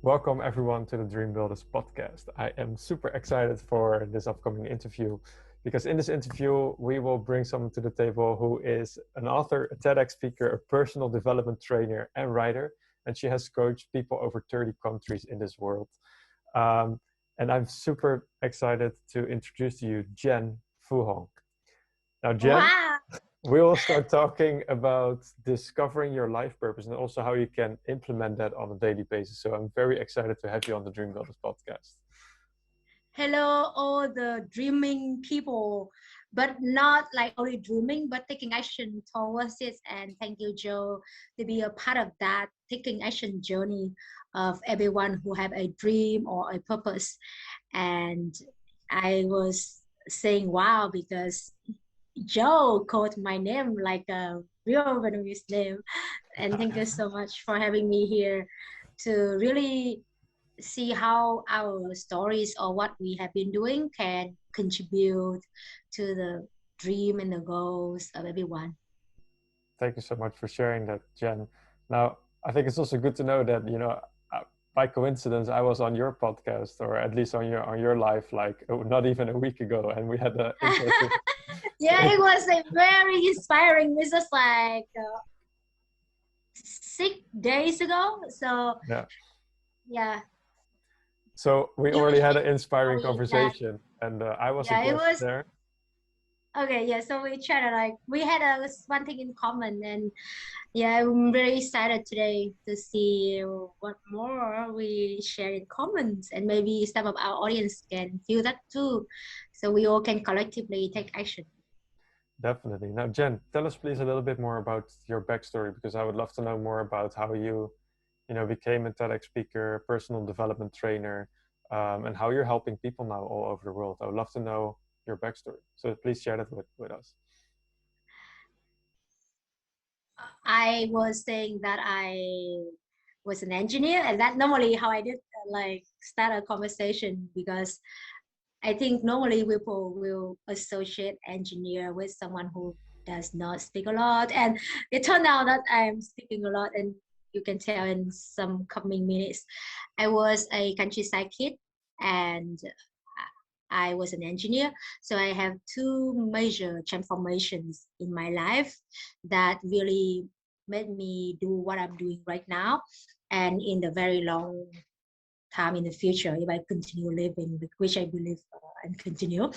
Welcome everyone to the Dreambuildrs podcast. I am super excited for this upcoming interview because in this interview we will bring someone to the table who is an author, a TEDx speaker, a personal development trainer and writer, and she has coached people over 30 countries in this world. Um, and I'm super excited to introduce to you Jen Vuhuong. Now, Jen, Wow. we will start talking about discovering your life purpose and also how you can implement that on a daily basis. So I'm very excited to have you on the Dream Builders podcast. Hello, all the dreaming people, but not like only dreaming, but taking action towards it. And thank you, Joe, to be a part of that taking action journey of everyone who have a dream or a purpose. And I was saying wow because Joe called my name like a real Vietnamese name. And thank you so much for having me here to really see how our stories or what we have been doing can contribute to the dream and the goals of everyone. Thank you so much for sharing that, Jen. Now, I think it's also good to know that, by coincidence, I was on your podcast, or at least on your live, like not even a week ago, and we had an interesting. Yeah, it was a very inspiring. This was like 6 days ago. So Yeah. yeah, So we you will already had share an your inspiring story. Yeah, conversation, and I was a yeah, it guest was there. okay. Yeah, so we chatted like we had a one thing in common, and yeah, I'm very excited today to see what more we share in common, and maybe some of our audience can feel that too. So we all can collectively take action. Definitely. Now, Jen, tell us please a little bit more about your backstory because I would love to know more about how you became a TEDx speaker, personal development trainer, and how you're helping people now all over the world. I would love to know your backstory. So please share that with us. I was saying that I was an engineer, and that normally how I did like start a conversation because I think normally people will associate engineer with someone who does not speak a lot. And it turned out that I'm speaking a lot, and you can tell in some coming minutes. I was a countryside kid and I was an engineer. So I have two major transformations in my life that really made me do what I'm doing right now. And in the very long time in the future if I continue living, which I believe and continue.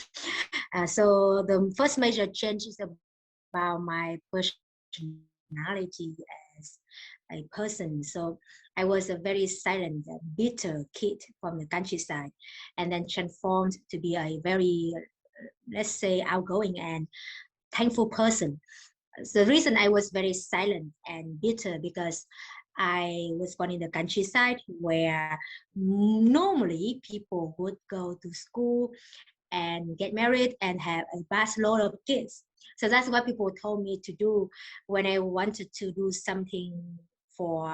So the first major change is about my personality as a person. So I was a very silent, bitter kid from the countryside, and then transformed to be a very, let's say, outgoing and thankful person. The reason I was very silent and bitter because I was born in the countryside where normally people would go to school and get married and have a vast load of kids. So that's what people told me to do when I wanted to do something for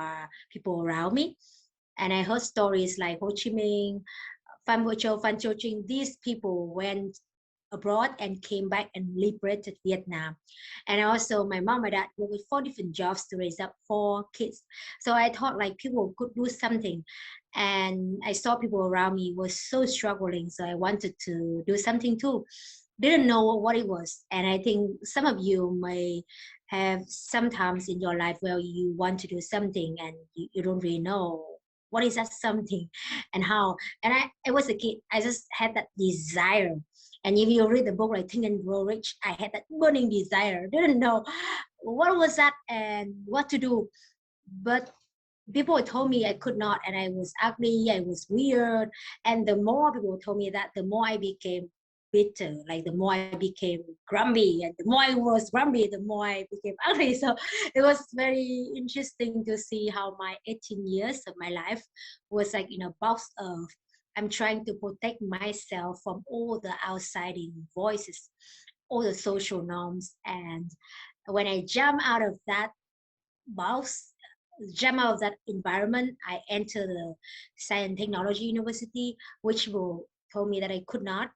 people around me. And I heard stories like Ho Chi Minh, Phan Bội Châu, Phan Châu Trinh. These people went abroad and came back and liberated Vietnam. And also my mom and dad worked with 4 different jobs to raise up 4 kids. So I thought like people could do something. And I saw people around me were so struggling. So I wanted to do something too. Didn't know what it was. And I think some of you may have sometimes in your life where you want to do something and you don't really know what is that something and how. And I was a kid. I just had that desire, and if you read the book like Think and Grow Rich, I had that burning desire. Didn't know what was that and what to do. But people told me I could not, and I was ugly, I was weird. And the more people told me that, the more I became bitter. Like the more I became grumpy, and the more I was grumpy, the more I became ugly. So it was very interesting to see how my 18 years of my life was like in a box of I'm trying to protect myself from all the outsiding voices, all the social norms. And when I jump out of that box, jump out of that environment, I entered the Science and Technology University, which will told me that I could not.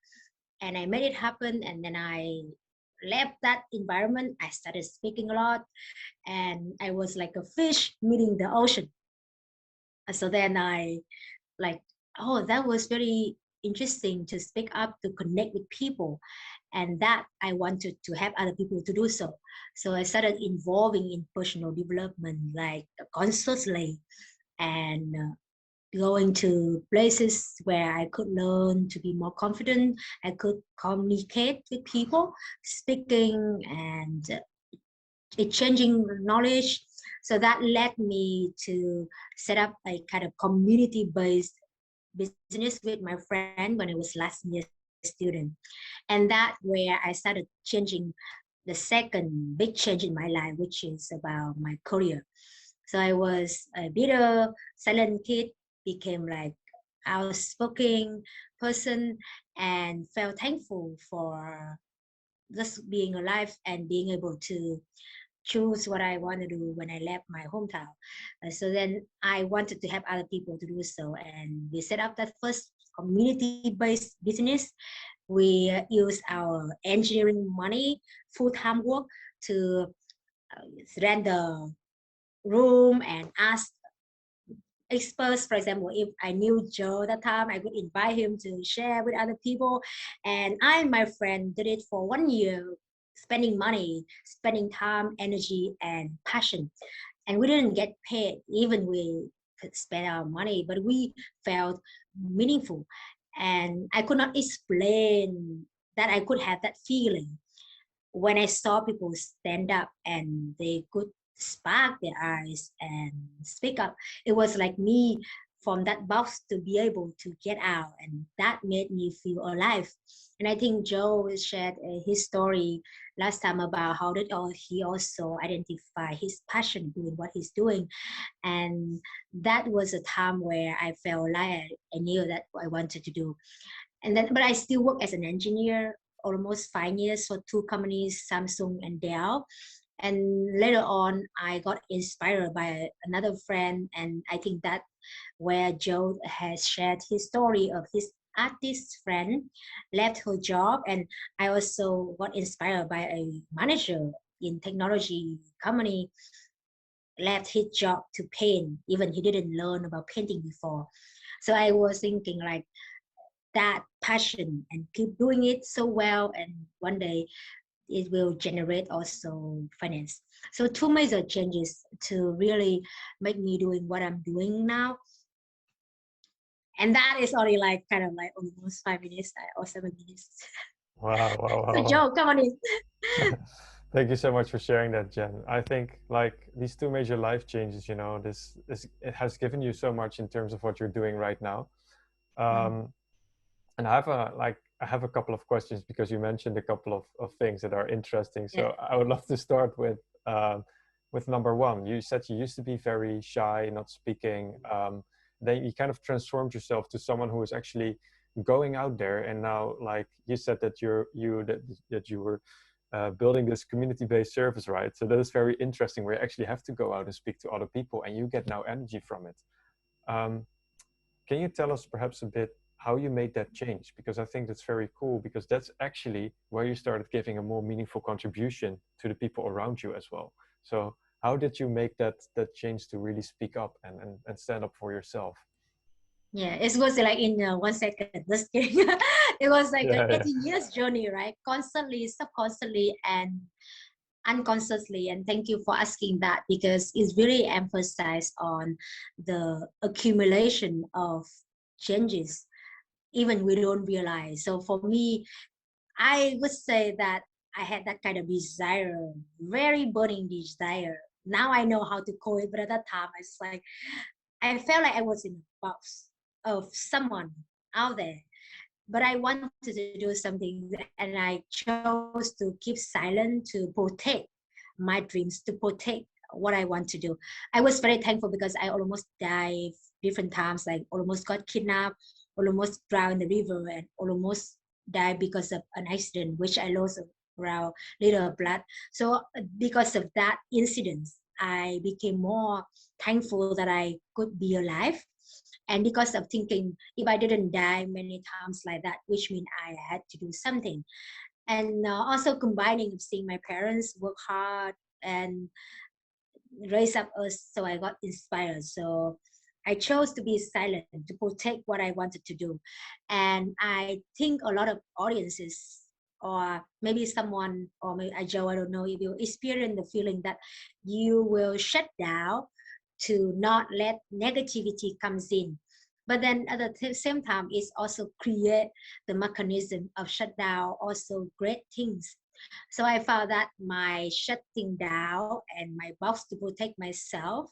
And I made it happen. And then I left that environment. I started speaking a lot, and I was like a fish meeting the ocean. So then I like, oh, that was very interesting to speak up, to connect with people, and that I wanted to help other people to do so. So I started involving in personal development, like consciously, and going to places where I could learn to be more confident. I could communicate with people, speaking and exchanging knowledge. So that led me to set up a kind of community-based business with my friend when I was last year student. And that where I started changing the second big change in my life, which is about my career. So I was a bitter, silent kid, became like outspoken person, and felt thankful for just being alive and being able to choose what I want to do when I left my hometown. So then I wanted to help other people to do so. And we set up that first community-based business. We use our engineering money, full-time work to rent the room and ask experts. For example, if I knew Joe that time, I would invite him to share with other people. And I and my friend did it for 1 year, spending money, spending time, energy, and passion. And we didn't get paid, even we could spend our money, but we felt meaningful. And I could not explain that I could have that feeling when I saw people stand up and they could spark their eyes and speak up. It was like me from that box to be able to get out, and that made me feel alive. And I think Joe shared his story last time about how did he also identify his passion doing what he's doing. And that was a time where I felt like I knew that I wanted to do. And then, but I still work as an engineer almost 5 years for two companies, Samsung and Dell. And later on, I got inspired by another friend, and I think that where Joe has shared his story of his artist friend left her job, and I also got inspired by a manager in technology company left his job to paint, even he didn't learn about painting before. So I was thinking like that passion and keep doing it so well, and one day it will generate also finance. So two major changes to really make me doing what I'm doing now. And that is only like kind of like almost 5 minutes or 7 minutes. Wow, wow, So wow, Joe, come on in. Thank you so much for sharing that, Jen. I think like these two major life changes, this it has given you so much in terms of what you're doing right now. Um, and I have a couple of questions because you mentioned a couple of things that are interesting. Yeah. So I would love to start with number one. You said you used to be very shy, not speaking. Then you kind of transformed yourself to someone who is actually going out there, and now, like you said, that that you were building this community-based service, right? So that is very interesting. Where you actually have to go out and speak to other people, and you get now energy from it. Um, can you tell us perhaps a bit how you made that change? Because I think that's very cool, because that's actually where you started giving a more meaningful contribution to the people around you as well. So how did you make that change to really speak up and stand up for yourself? Yeah, it was like in 1 second. Just kidding. It was like an Yeah, yeah. 18 years journey, right? Constantly, subconsciously, and unconsciously. And thank you for asking that, because it's really emphasized on the accumulation of changes, even we don't realize. So for me, I would say that I had that kind of desire, very burning desire. Now I know how to call it, but at that time, it's like I felt like I was in a box of someone out there, but I wanted to do something, and I chose to keep silent to protect my dreams, to protect what I want to do. I was very thankful because I almost died different times, like almost got kidnapped, almost drowned in the river, and almost died because of an accident, which I lost around little blood. So because of that incident, I became more thankful that I could be alive. And because of thinking, if I didn't die many times like that, which means I had to do something. And also combining of seeing my parents work hard and raise up us, so I got inspired. So I chose to be silent to protect what I wanted to do. And I think a lot of audiences, or maybe someone, or maybe Joe, I don't know, if you experience the feeling that you will shut down to not let negativity comes in. But then at the same time, it's also create the mechanism of shut down also great things. So I found that my shutting down and my box to protect myself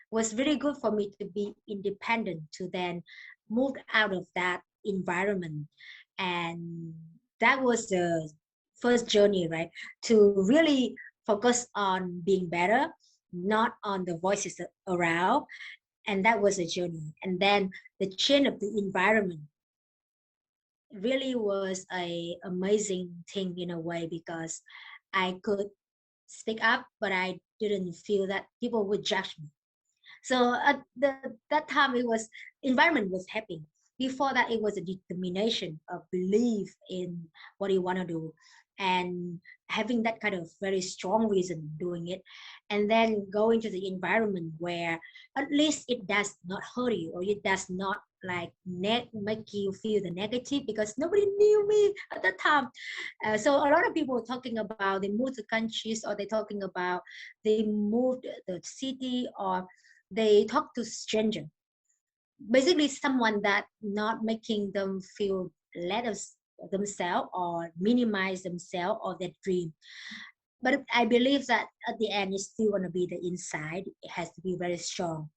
was really good for me to be independent, to then move out of that environment. And that was the first journey, right? To really focus on being better, not on the voices around. And that was a journey. And then the change of the environment really was a amazing thing in a way, because I could speak up, but I didn't feel that people would judge me. So at that time, it was environment was happy. Before that, it was a determination, a belief in what you want to do, and having that kind of very strong reason doing it, and then going to the environment where at least it does not hurt you, or it does not like make you feel the negative, because nobody knew me at that time. So a lot of people were talking about they moved to countries, or they're talking about they moved the city, or they talk to stranger, basically someone that not making them feel less of themselves or minimize themselves or their dream. But I believe that at the end it's still going to be the inside, it has to be very strong.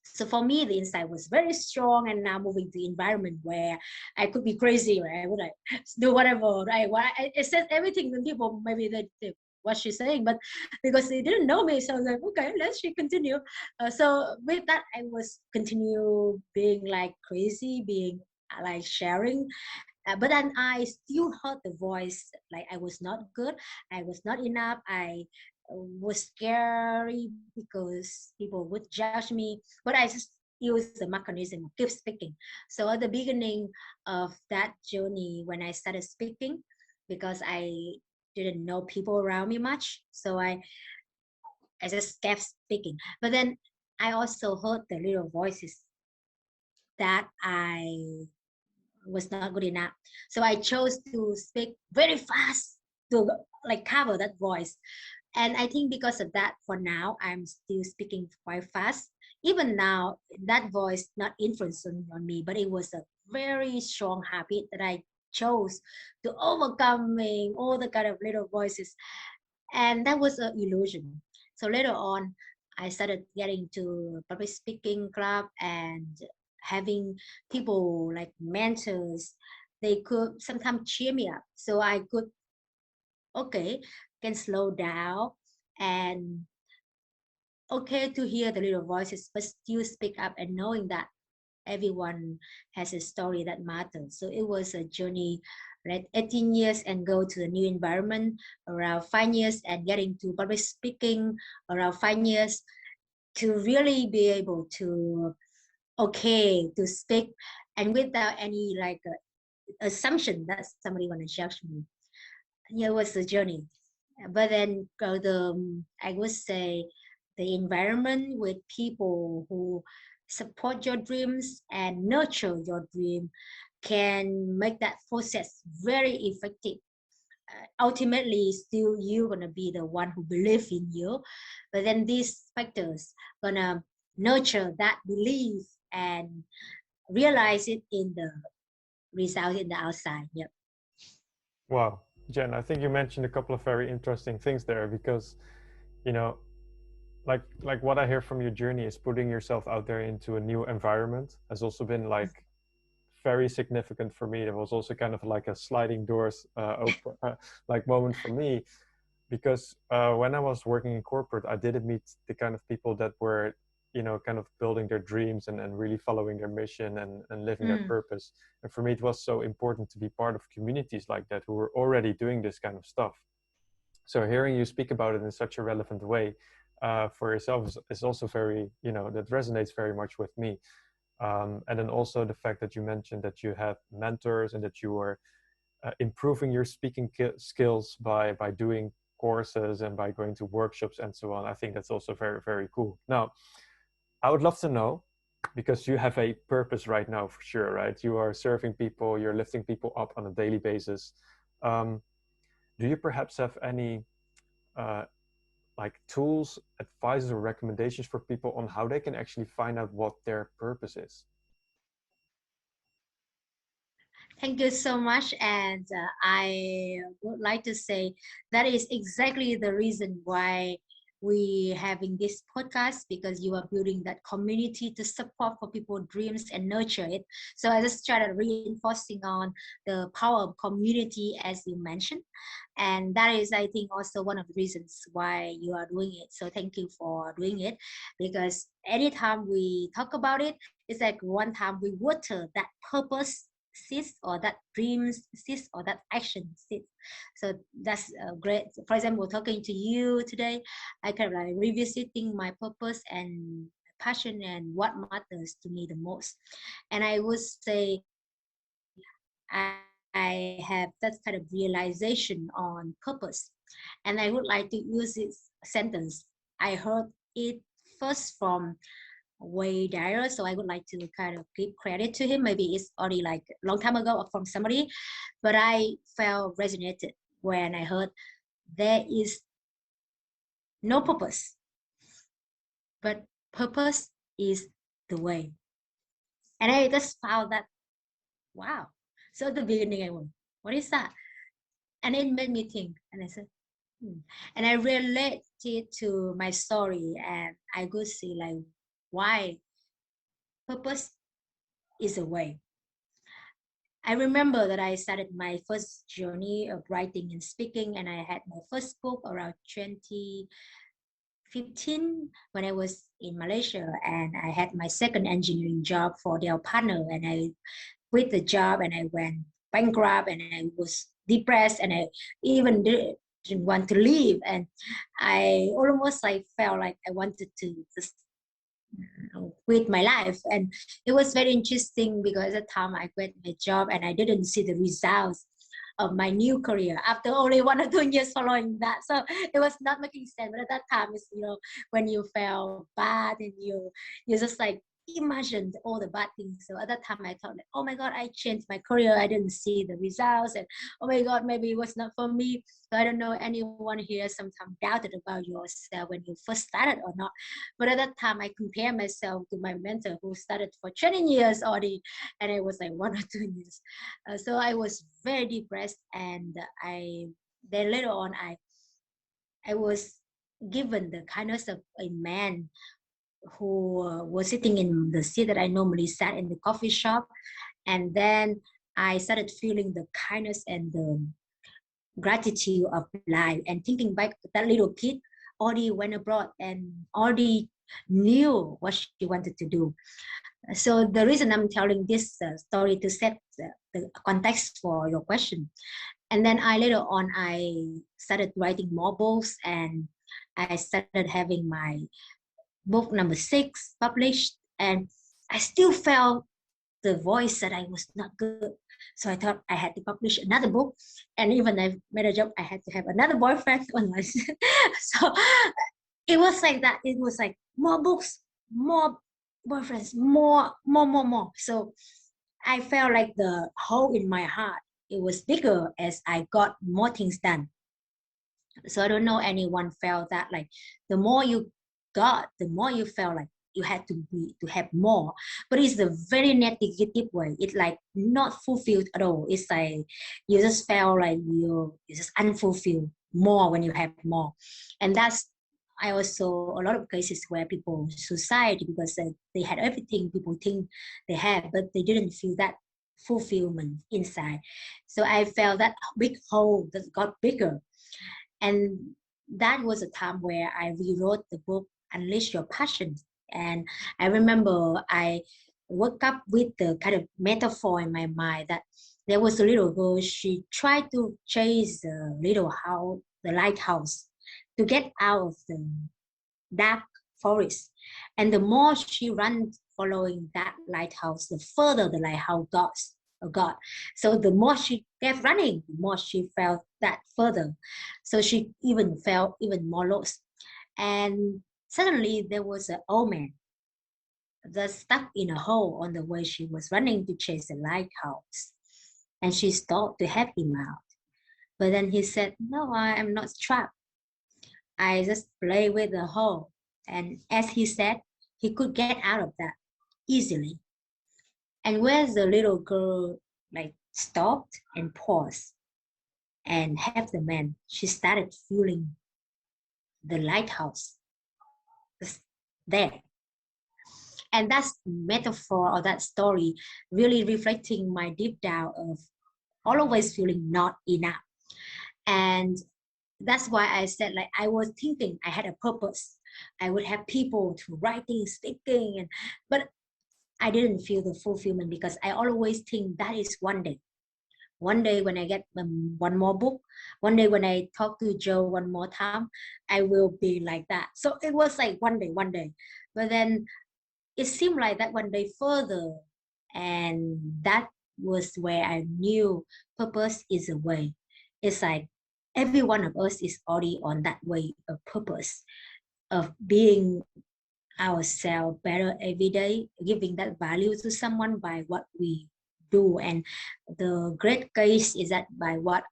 So for me, the inside was very strong, and now moving to environment where I could be crazy, right? I would like do whatever I want. It says everything when people maybe they what she's saying, but because they didn't know me, so I was like, okay, let's continue. So with that, I was continue being like crazy, being like sharing. But then I still heard the voice like I was not good, I was not enough, I was scary because people would judge me. But I just use the mechanism, keep speaking. So at the beginning of that journey, when I started speaking, because I didn't know people around me much, so I just kept speaking. But then I also heard the little voices that I was not good enough. So I chose to speak very fast to like cover that voice. And I think because of that, for now, I'm still speaking quite fast. Even now, that voice not influencing on me, but it was a very strong habit that I chose to overcoming all the kind of little voices. And that was an illusion. So later on, I started getting to public speaking club and having people like mentors. They could sometimes cheer me up, so I could okay can slow down and okay to hear the little voices, but still speak up and knowing that everyone has a story that matters. So it was a journey, right? 18 years and go to a new environment, around 5 years, and getting to public speaking around 5 years, to really be able to okay to speak and without any like assumption that somebody gonna judge me. Yeah, it was a journey. But then I would say the environment with people who support your dreams and nurture your dream can make that process very effective. Ultimately, still you're gonna be the one who believe in you, but then these factors gonna nurture that belief and realize it in the result in the outside. Yep. Wow, Jen, I think you mentioned a couple of very interesting things there, because you know, like what I hear from your journey is putting yourself out there into a new environment has also been like very significant for me. It was also kind of like a sliding doors open like moment for me, because when I was working in corporate, I didn't meet the kind of people that were, kind of building their dreams and really following their mission and living their Mm, purpose. And for me, it was so important to be part of communities like that who were already doing this kind of stuff. So hearing you speak about it in such a relevant way for yourself is also very, that resonates very much with me. And then also the fact that you mentioned that you have mentors and that you are improving your speaking skills by doing courses and by going to workshops and so on. I think that's also very, very cool. Now, I would love to know, because you have a purpose right now for sure, right? You are serving people, you're lifting people up on a daily basis. Um, do you perhaps have any uh, like tools, advices, or recommendations for people on how they can actually find out what their purpose is? Thank you so much. And I would like to say that is exactly the reason why we having this podcast, because you are building that community to support for people's dreams and nurture it. So I just started reinforcing on the power of community as you mentioned. And that is, I think, also one of the reasons why you are doing it. So thank you for doing it, because anytime we talk about it, it's like one time we water that purpose seeds or that dreams seeds or that action seeds. So that's great. For example, talking to you today, I kind of like revisiting my purpose and passion and what matters to me the most. And I would say I have that kind of realization on purpose. And I would like to use this sentence. I heard it first from way Dyer, so I would like to kind of give credit to him. Maybe it's already like a long time ago or from somebody, but I felt resonated when I heard there is no purpose, but purpose is the way. And I just found that, wow. So at the beginning I went, what is that? And it made me think, and I said, hmm. And I related to my story, and I could see like why purpose is a way. I remember that I started my first journey of writing and speaking, and I had my first book around 2015 when I was in Malaysia, and I had my second engineering job for their partner, and I quit the job and I went bankrupt, and I was depressed, and I even didn't want to leave, and I almost like felt like I wanted to just with my life. And it was very interesting because at the time I quit my job and I didn't see the results of my new career after only 1 or 2 years following that. So it was not making sense. But at that time, it's, when you felt bad and you just like imagined all the bad things. So at that time, I thought, like, oh my God, I changed my career. I didn't see the results, and oh my God, maybe it was not for me. So I don't know anyone here sometimes doubted about yourself when you first started or not. But at that time, I compared myself to my mentor who started for 20 years already, and it was like 1 or 2 years. So I was very depressed, and I then later on I was given the kindness of a man who was sitting in the seat that I normally sat in the coffee shop. And then I started feeling the kindness and the gratitude of life, and thinking back, that little kid already went abroad and already knew what she wanted to do. So the reason I'm telling this story to set the context for your question. And then I later on I started writing more books, and I started having my book number 6 published, and I still felt the voice that I was not good. So I thought I had to publish another book, and even I made a job, I had to have another boyfriend online. So it was like that. It was like more books, more boyfriends, more. So I felt like the hole in my heart, it was bigger as I got more things done. So I don't know anyone felt that, like the more you got, the more you felt like you had to have more. But it's a very negative way. It's like not fulfilled at all. It's like you just felt like you just unfulfilled more when you have more. And that's, I also a lot of cases where people suicide because they had everything people think they had, but they didn't feel that fulfillment inside. So I felt that big hole that got bigger. And that was a time where I rewrote the book, Unleash Your Passion. And I remember I woke up with the kind of metaphor in my mind that there was a little girl, she tried to chase the little house, the lighthouse, to get out of the dark forest. And the more she ran following that lighthouse, the further the lighthouse got. So the more she kept running, the more she felt that further. So she even felt even more lost. And suddenly there was an old man that's stuck in a hole on the way she was running to chase the lighthouse. And she stopped to help him out. But then he said, "No, I am not trapped. I just play with the hole." And as he said, he could get out of that easily. And where the little girl like stopped and paused and helped the man, she started feeling the lighthouse was there. And that's metaphor or that story really reflecting my deep down of always feeling not enough. And that's why I said, like, I was thinking I had a purpose. I would have people to writing, speaking, but I didn't feel the fulfillment because I always think that is one day. One day when I get one more book, one day when I talk to Joe one more time, I will be like that. So it was like one day, one day. But then it seemed like that one day further. And that was where I knew purpose is a way. It's like every one of us is already on that way of purpose, of being ourselves better every day, giving that value to someone by what we do. And the great case is that by what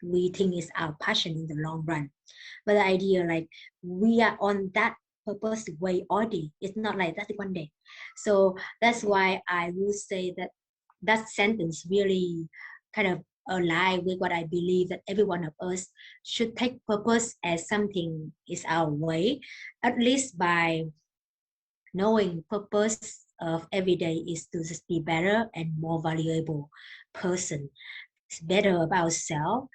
we think is our passion in the long run. But the idea like we are on that purpose way already. It's not like that one day. So that's why I will say that that sentence really kind of align with what I believe that every one of us should take purpose as something is our way, at least by knowing purpose of every day is to just be better and more valuable person. It's better about self,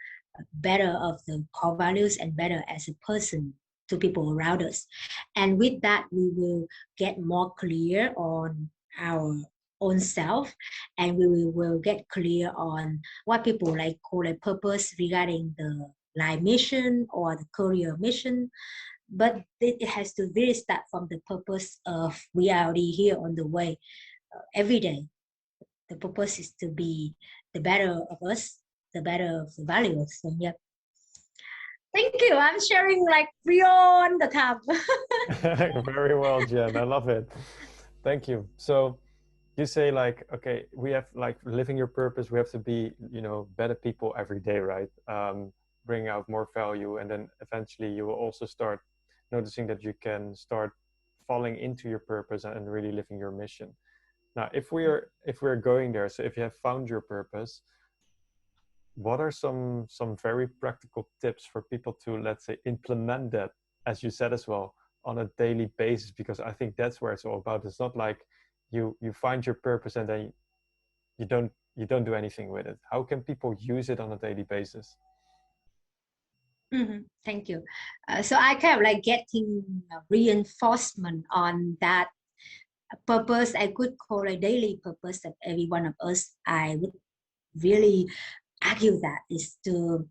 better of the core values, and better as a person to people around us. And with that, we will get more clear on our own self, and we will get clear on what people like call a purpose regarding the life mission or the career mission. But it has to really start from the purpose of we are already here on the way every day. The purpose is to be the better of us, the better of the values. So yeah. Thank you. I'm sharing like beyond the time. Very well, Jen. I love it. Thank you. So you say like, okay, we have like living your purpose. We have to be, better people every day, right? Bring out more value, and then eventually you will also start noticing that you can start falling into your purpose and really living your mission. Now, if we're going there, so if you have found your purpose, what are some very practical tips for people to, let's say, implement that, as you said as well, on a daily basis? Because I think that's where it's all about. It's not like you find your purpose and then you don't do anything with it. How can people use it on a daily basis? Thank you. So I kind of like getting reinforcement on that purpose. I could call a daily purpose that every one of us, I would really argue that is to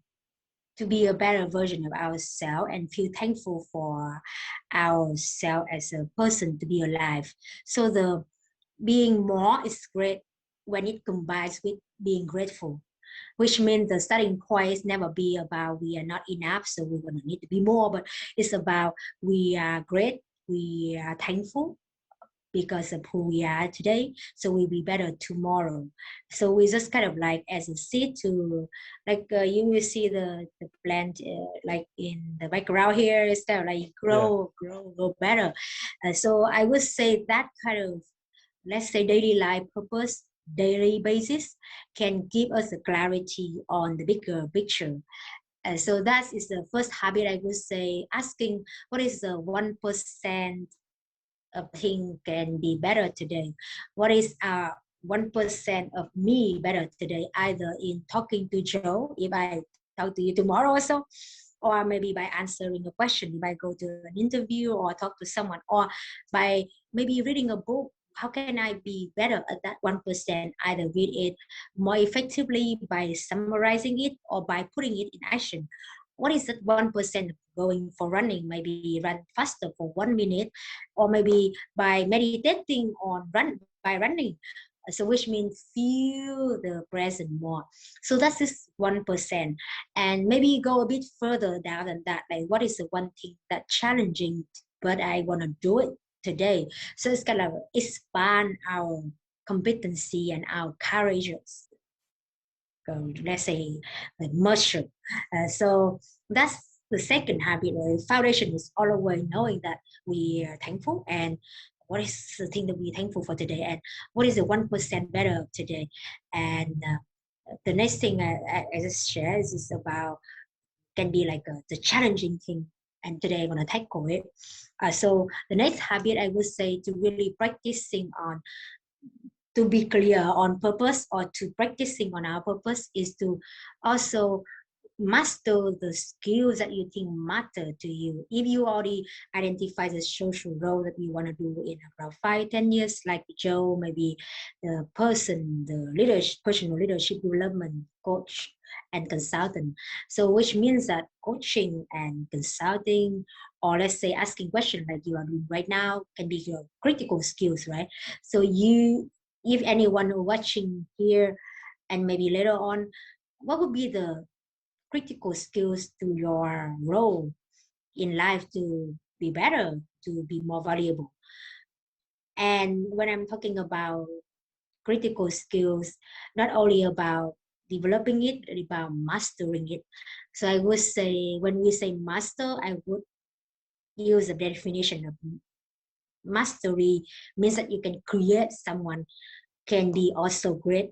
be a better version of ourselves and feel thankful for ourselves as a person to be alive. So the being more is great when it combines with being grateful, which means the starting point is never be about we are not enough, so we're gonna need to be more, but it's about we are great, we are thankful because of who we are today, so we'll be better tomorrow. So we just kind of like as a seed to like you will see the plant like in the background here, it's kind of like Yeah. grow better. So I would say that kind of, let's say, daily life purpose daily basis can give us a clarity on the bigger picture. So that is the first habit I would say, asking what is the 1% of thing can be better today? What is 1% of me better today, either in talking to Joe, if I talk to you tomorrow or so, or maybe by answering a question if I go to an interview or talk to someone, or by maybe reading a book. How can I be better at that 1%? Either read it more effectively by summarizing it or by putting it in action. What is that 1% going for running? Maybe run faster for 1 minute, or maybe by meditating on by running. So which means feel the present more. So that's just 1%. And maybe go a bit further down than that. Like what is the one thing that challenging, but I want to do it today. So it's kind of expand our competency and our courageous, let's say, like mushroom. So that's the second habit. The foundation is always knowing that we are thankful, and what is the thing that we're thankful for today, and what is the 1% better of today. And the next thing I just share is about, can be like the challenging thing, and today I'm going to tackle it. So the next habit I would say to really practicing on, to be clear on purpose, or to practicing on our purpose, is to also master the skills that you think matter to you. If you already identify the social role that you want to do in around 5-10 years, like Joe, maybe the person, the leadership, personal leadership development coach and consultant. So which means that coaching and consulting, or let's say asking questions like you are doing right now, can be your critical skills, right? So you, if anyone watching here and maybe later on, what would be the critical skills to your role in life to be better, to be more valuable? And when I'm talking about critical skills, not only about developing it, but about mastering it. So I would say, when we say master, I would use a definition of mastery means that you can create someone, can be also great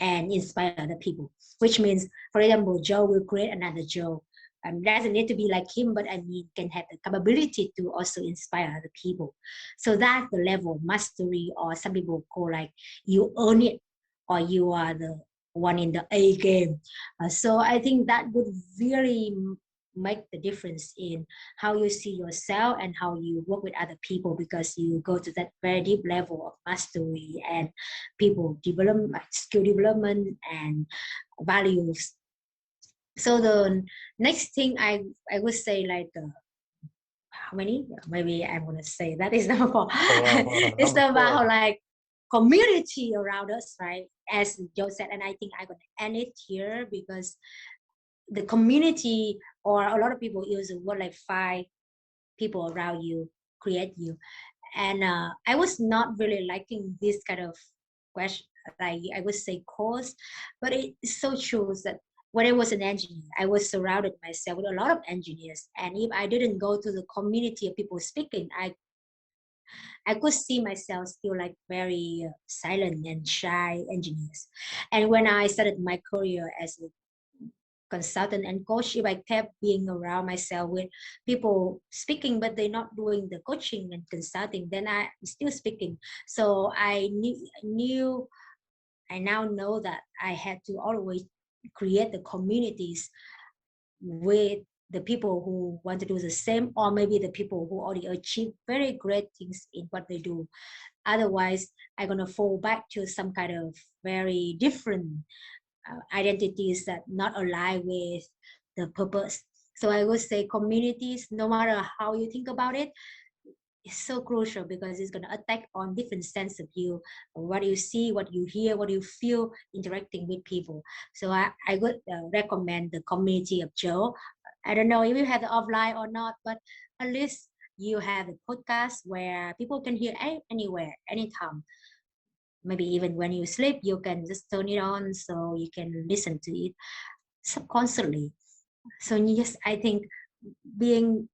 and inspire other people, which means, for example, Joe will create another Joe. Doesn't need to be like him, but I mean, can have the capability to also inspire other people. So that's the level of mastery, or some people call like you earn it, or you are the one in the A game. So I think that would really make the difference in how you see yourself and how you work with other people, because you go to that very deep level of mastery and people development, skill development, and values. So the next thing I would say, like how many? Maybe I'm gonna say that is number 4. It's about like community around us, right? As Joe said, and I think I'm gonna end it here, because the community, or a lot of people use the word like 5 people around you create you. And I was not really liking this kind of question, like I would say course, but it's so true that when I was an engineer, I was surrounded myself with a lot of engineers, and if I didn't go to the community of people speaking, I could see myself still like very silent and shy engineers. And when I started my career as a consultant and coach, if I kept being around myself with people speaking, but they're not doing the coaching and consulting, then I'm still speaking. So I now know that I had to always create the communities with the people who want to do the same, or maybe the people who already achieve very great things in what they do. Otherwise, I'm going to fall back to some kind of very different identities that not align with the purpose. So I would say communities, no matter how you think about it, is so crucial, because it's going to attack on different sense of you, what you see, what you hear, what you feel interacting with people. So I would recommend the community of Joe. I don't know if you have the offline or not, but at least you have a podcast where people can hear anywhere, anytime. Maybe even when you sleep, you can just turn it on so you can listen to it subconsciously. So yes, I think being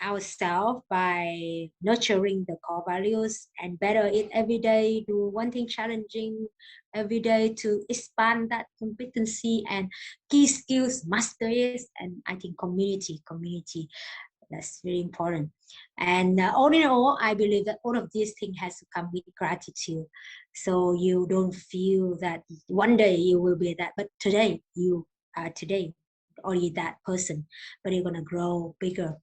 ourselves by nurturing the core values and better it every day, do one thing challenging every day to expand that competency and key skills, master it. And I think community, that's very important. And all in all, I believe that all of these things has to come with gratitude. So you don't feel that one day you will be that, but today you are today already that person, but you're gonna grow bigger.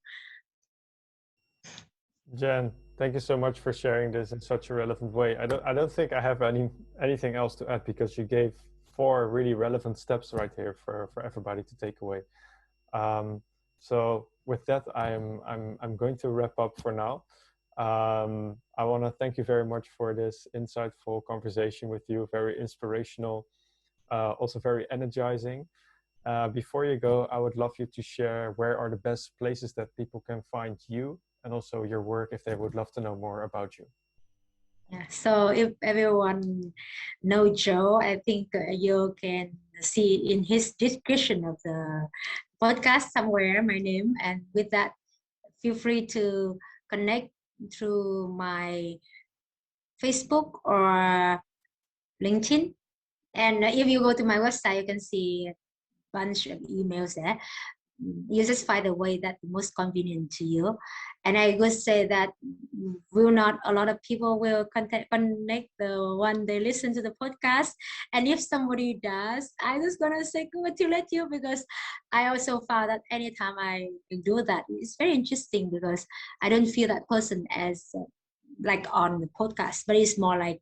Jen, thank you so much for sharing this in such a relevant way. I don't think I have anything else to add, because you gave 4 really relevant steps right here for everybody to take away. So with that, I'm going to wrap up for now. I want to thank you very much for this insightful conversation with you. Very inspirational, also very energizing. Before you go, I would love you to share where are the best places that people can find you and also your work if they would love to know more about you. Yeah, so if everyone know Joe, I think you can see in his description of the podcast somewhere my name, and with that, feel free to connect through my Facebook or LinkedIn. And if you go to my website, you can see a bunch of emails there. You just find a way that's most convenient to you. And I would say that will not a lot of people will connect the one they listen to the podcast. And if somebody does, I just gonna say congratulate you, because I also found that anytime I do that, it's very interesting, because I don't feel that person as like on the podcast, but it's more like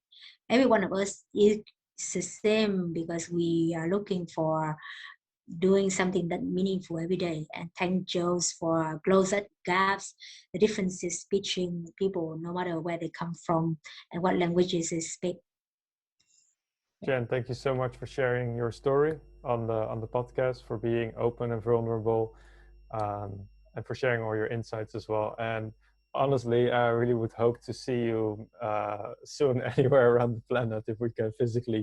every one of us is the same, because we are looking for doing something that meaningful every day. And thank Joe's for close that gaps, the differences between people, no matter where they come from and what languages they speak. Jen, thank you so much for sharing your story on the podcast, for being open and vulnerable, and for sharing all your insights as well. And honestly, I really would hope to see you soon anywhere around the planet, if we can physically,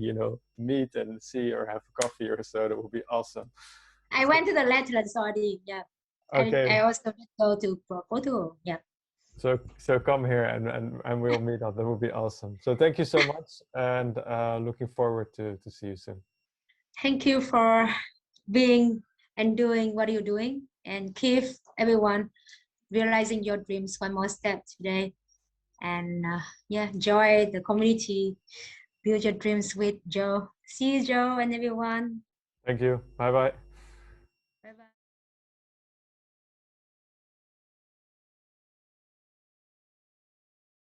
meet and see or have a coffee or so. That would be awesome. I went to the Netherlands already, yeah. And Okay. I also go to Portugal, yeah. So come here and we'll meet up. That would be awesome. So thank you so much, and looking forward to see you soon. Thank you for being and doing what you're doing, and keep everyone realizing your dreams one more step today. And enjoy the community. Build your dreams with Joe. See you, Joe, and everyone. Thank you. Bye bye.